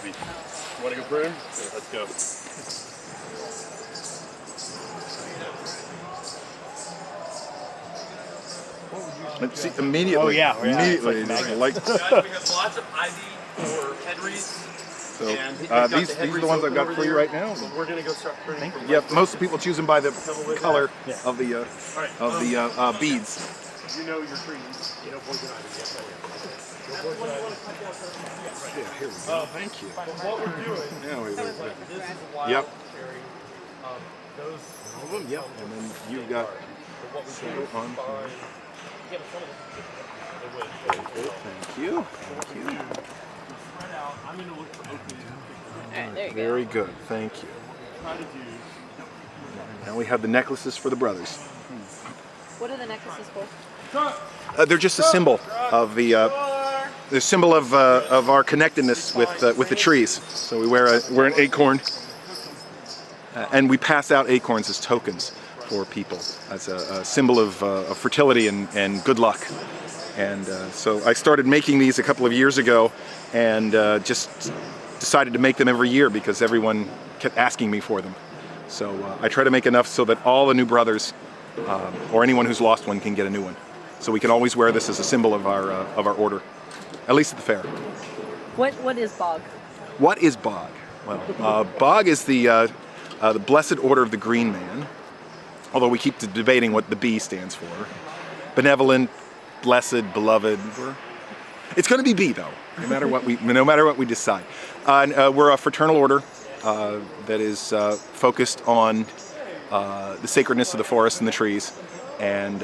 sweet. Want to go prune? Okay, let's go. Let's see, immediately. Oh, yeah, yeah, Immediately. it's like like, Guys, we have lots of ivy for Henry's. so, And we've got these are the ones I've got for you right now. So we're going to go start pruning. Yeah, most people choose them by the color Yeah. of the beads. You know your trees. You know poison ivy. Yes, I do. Yeah, here we go. Oh, thank you. What we're doing, Yeah, this is a wild Yep. cherry. Those All of them, yep. And then you've got what we so do is on. find. Yeah, but some of them Thank you. Thank you. spread out. I'm going to look for openings. Alright, there you go. Very good. Thank you. Try to do. Now we have the necklaces for the brothers. What are the necklaces for? They're just a symbol of the symbol of our connectedness with the trees. So we wear an acorn, and we pass out acorns as tokens for people, as a symbol of fertility and good luck. And so I started making these a couple of years ago, and just decided to make them every year because everyone kept asking me for them. So I try to make enough so that all the new brothers, or anyone who's lost one, can get a new one. So we can always wear this as a symbol of our order, at least at the fair. What is bog? What is Bog? Well, Bog is the Blessed Order of the Green Man, although we keep debating what the B stands for. Benevolent, blessed, beloved. It's going to be B though, no matter what we decide. We're a fraternal order that is focused on the sacredness of the forest and the trees, and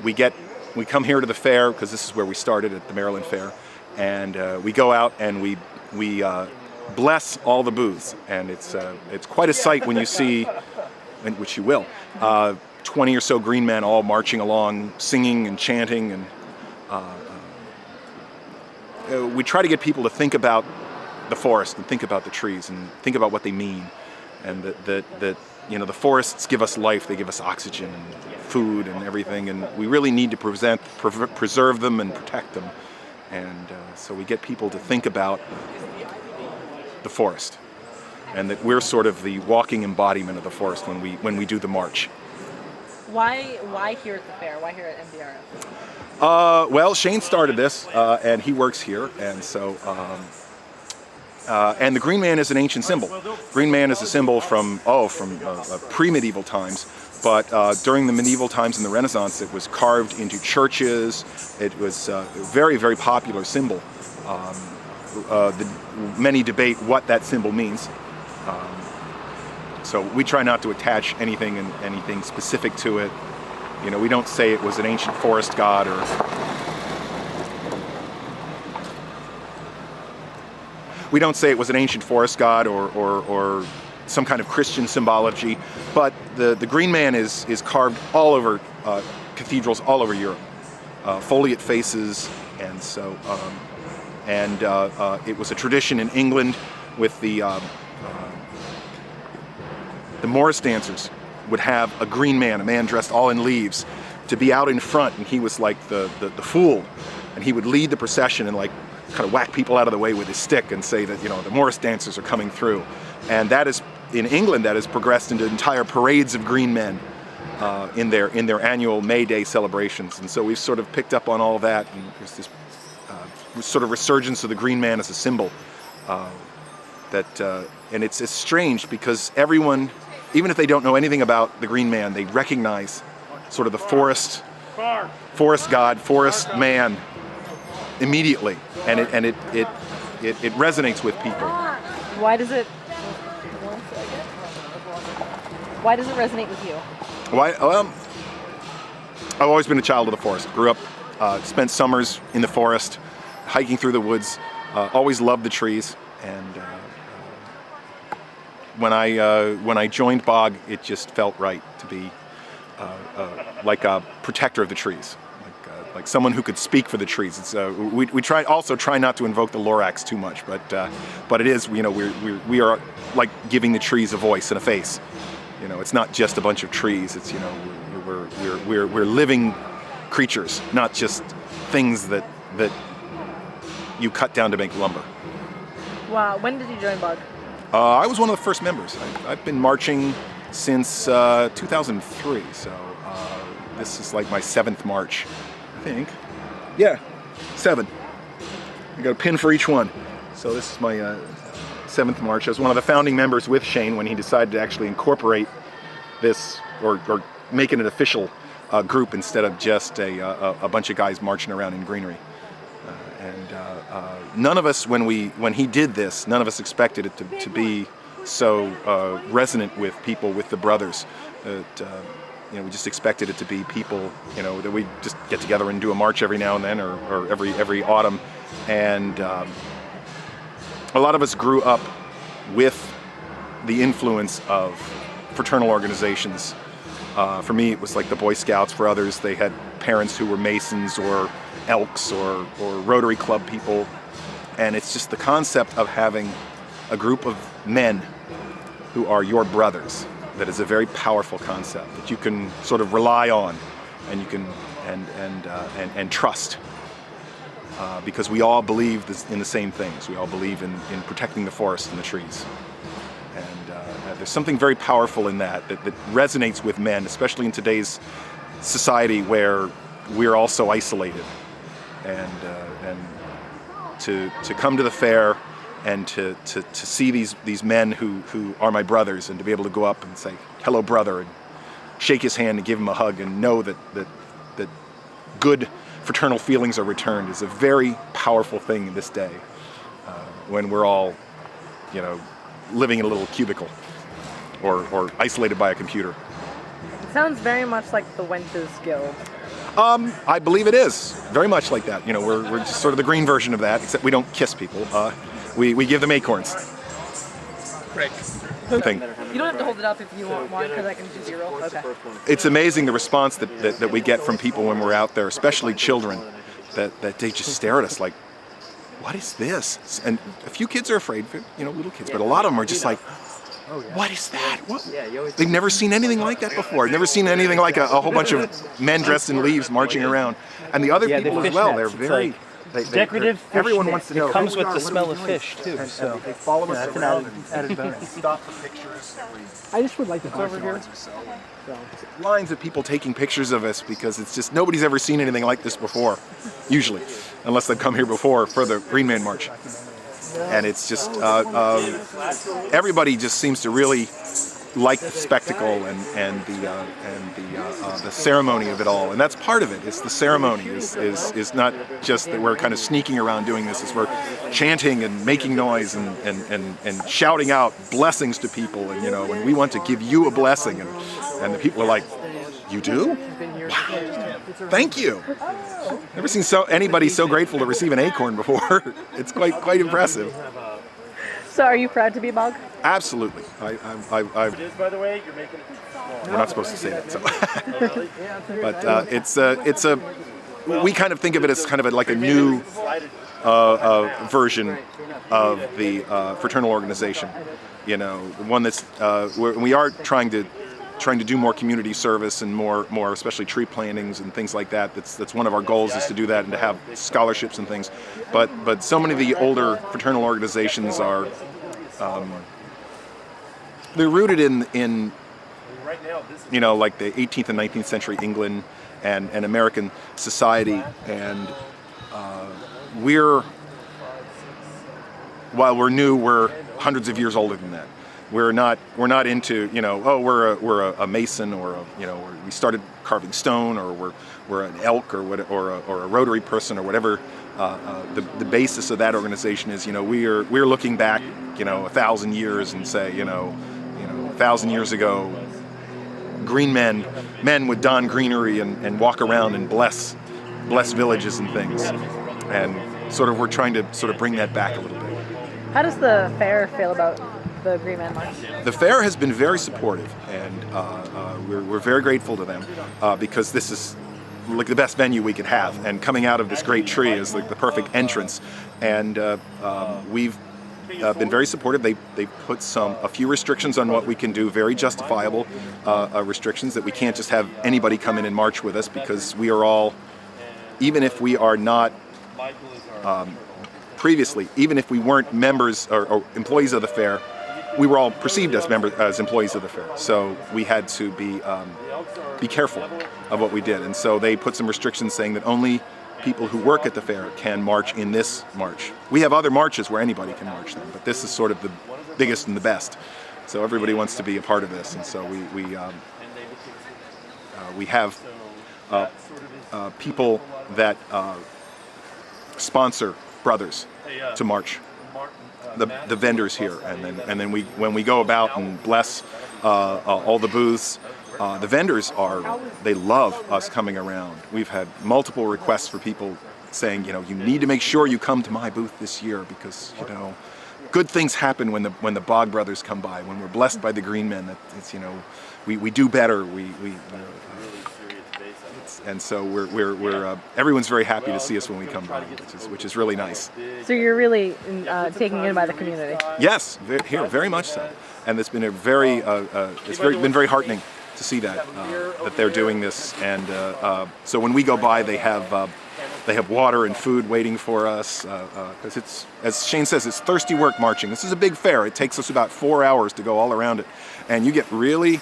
we come here to the fair because this is where we started at the Maryland Fair, and we go out and we bless all the booths, and it's quite a sight when you see, which you will, 20 or so green men all marching along, singing and chanting, and we try to get people to think about the forest and think about the trees and think about what they mean, and that the forests give us life, they give us oxygen and food and everything, and we really need to preserve them and protect them. And so we get people to think about the forest, and that we're sort of the walking embodiment of the forest when we do the march. Why here at the fair? Why here at MBRF? Well, Shane started this, and he works here, and so. And the Green Man is an ancient symbol. Green Man is a symbol from pre-medieval times, but during the medieval times and the Renaissance, it was carved into churches. It was a very, very popular symbol. Many debate what that symbol means. So we try not to attach anything specific to it. We don't say it was an ancient forest god or. We don't say it was an ancient forest god or some kind of Christian symbology, but the Green Man is carved all over cathedrals all over Europe, foliate faces, and so it was a tradition in England with the Morris dancers would have a green man, a man dressed all in leaves, to be out in front, and he was like the fool, and he would lead the procession and kind of whack people out of the way with his stick and say that the Morris dancers are coming through. And that is, in England, that has progressed into entire parades of green men in their annual May Day celebrations. And so we've sort of picked up on all that, and there's this sort of resurgence of the green man as a symbol. And it's strange because everyone, even if they don't know anything about the green man, they recognize sort of the forest god, forest man immediately, and it resonates with people. Why does it resonate with you? Why? I've always been a child of the forest. Grew up, spent summers in the forest, hiking through the woods. Always loved the trees, and when I joined Bog, it just felt right to be like a protector of the trees. Like someone who could speak for the trees. It's, we try not to invoke the Lorax too much, but it is, we are like giving the trees a voice and a face. It's not just a bunch of trees. It's we're living creatures, not just things that you cut down to make lumber. Wow. When did you join Bog? I was one of the first members. I've been marching since 2003, so this is like my 7th march, I think. Yeah, 7. I got a pin for each one. So this is my 7th march. I was one of the founding members with Shane when he decided to actually incorporate this or make it an official group instead of just a bunch of guys marching around in greenery. None of us, when he did this, none of us expected it to be so resonant with people, with the brothers. We just expected it to be people, that we just get together and do a march every now and then, or every autumn. And a lot of us grew up with the influence of fraternal organizations. For me, it was like the Boy Scouts. For others, they had parents who were Masons or Elks or Rotary Club people. And it's just the concept of having a group of men who are your brothers that is a very powerful concept that you can sort of rely on and you can and trust. Because we all believe in the same things. We all believe in protecting the forest and the trees. And there's something very powerful in that resonates with men, especially in today's society where we're all so isolated. And to come to the fair and to see these men who are my brothers, and to be able to go up and say, "Hello, brother," and shake his hand and give him a hug and know that good fraternal feelings are returned is a very powerful thing in this day when we're all, living in a little cubicle or isolated by a computer. It sounds very much like the Wenches Guild. I believe it is very much like that. We're just sort of the green version of that, except we don't kiss people. We give them acorns. Rick. Thing. You don't have to hold it up if you want one, because I can do 0. Okay. It's amazing the response that we get from people when we're out there, especially children, that they just stare at us like, "What is this?" And a few kids are afraid, little kids, but a lot of them are just like, "What is that?" What? They've never seen anything like that before. Never seen anything like a whole bunch of men dressed in leaves marching around. And the other people as well, they're very... decorative fish everyone net. wants to know. It comes with the smell of fish too. And So they follow us that's an around added and bonus. stop for pictures every I just would like to over here. lines of people taking pictures of us because it's just nobody's ever seen anything like this before, usually, unless they've come here before for the Green Man March. And it's just everybody just seems to really like the spectacle and the ceremony of it all, and that's part of it. It's the ceremony is not just that we're kind of sneaking around doing this. It's we're chanting and making noise and shouting out blessings to people, and we want to give you a blessing, and the people are like, "You do? Wow, thank you." Never seen anybody so grateful to receive an acorn before. It's quite impressive. So are you proud to be Bog? Absolutely. It is, by the way, you're making it. We're not supposed to say that, so. But it's a. We kind of think of it as kind of like a new version of the fraternal organization. One that's we are trying to do more community service and more especially tree plantings and things like that. That's one of our goals, is to do that and to have scholarships and things. But so many of the older fraternal organizations are they're rooted in like the 18th and 19th century England and American society, and while we're new, we're hundreds of years older than that. We're not into we're a mason or we started carving stone, or we're an elk or a Rotary person or whatever. The basis of that organization is we're looking back 1,000 years and say 1,000 years ago, green men would don greenery and walk around and bless villages and things, and we're trying to sort of bring that back a little bit. How does the fair feel about the Green Man March? The fair has been very supportive, and we're very grateful to them because this is like the best venue we could have, and coming out of this great tree is like the perfect entrance. And we've been very supportive. They put a few restrictions on what we can do, very justifiable restrictions, that we can't just have anybody come in and march with us, because we are all, even if we are not previously, even if we weren't members or employees of the fair, we were all perceived as employees of the fair. So we had to be careful of what we did. And so they put some restrictions saying that only people who work at the fair can march in this march. We have other marches where anybody can march them, but this is sort of the biggest and the best. So everybody wants to be a part of this, and so we have people that sponsor Brothers to march. The vendors here, and then when we go about and bless all the booths, the vendors they love us coming around. We've had multiple requests for people saying, you need to make sure you come to my booth this year because good things happen when the Bog Brothers come by. When we're blessed by the Green Men, it's we do better. And so we're everyone's very happy to see us when we come by, which is really nice. So you're really taken in by the community. Yes, very much so. And it's been been very heartening to see that they're doing this. And so when we go by, they have water and food waiting for us because it's, as Shane says, it's thirsty work marching. This is a big fair. It takes us about 4 hours to go all around it, and you get really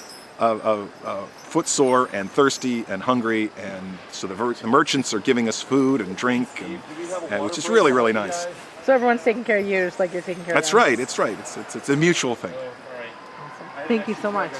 footsore and thirsty and hungry, and so the merchants are giving us food and drink, and which is really, really nice. So everyone's taking care of you just like you're taking care of them. That's right. It's right. It's a mutual thing. Thank you so much.